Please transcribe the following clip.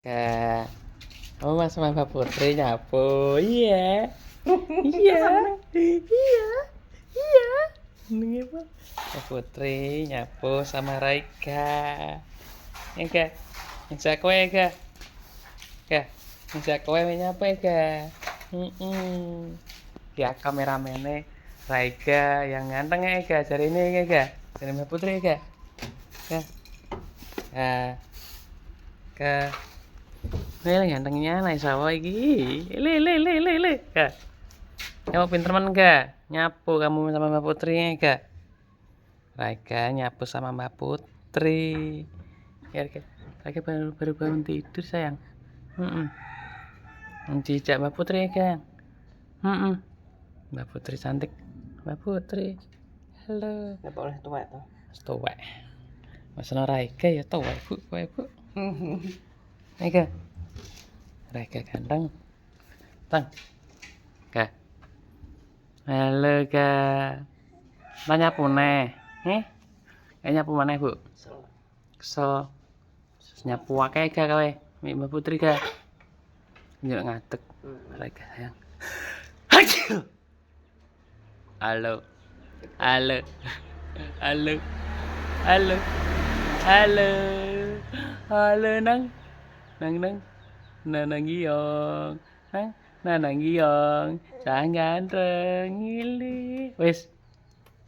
Kak, kamu mas sama Mbak Putri nyapu, iya, iya, iya, iya, ini apa? Mbak Putri nyapu sama Raika, ya kak, ngajak kowe kak, kak, ngajak kowe nyapu ya kak, ya kameramennya Raika yang ganteng ya kak, cari ini ya kak, cari Mbak Putri ya kak, kak, kak. Ini gantengnya naik sawah iki. Le. Kak. Kamu pinter gak? Nyapu kamu sama Mbak Putri gak? Raika nyapu sama Mbak Putri. Ya, Raika baru bangun tidur sayang. Cicak Mbak Putri kan? Mbak Putri cantik. Mbak Putri. Halo. Nggak boleh tua tuh. Tua. Masalah Raika ya tua bu. Raika. Raika ganteng. Tang. Kak. Halo kak. Tanya puneh. Nyapu mana bu? Kesel. Nyapu wakai kak kowe. Mbak Putri kak. Njok ngatek. Raika sayang. Halo. Halo. Halo. Halo. Halo. Halo nang. Nang. Nanang giong. Nang. Nanang giong. Sang ganteng. Ngili. Wes.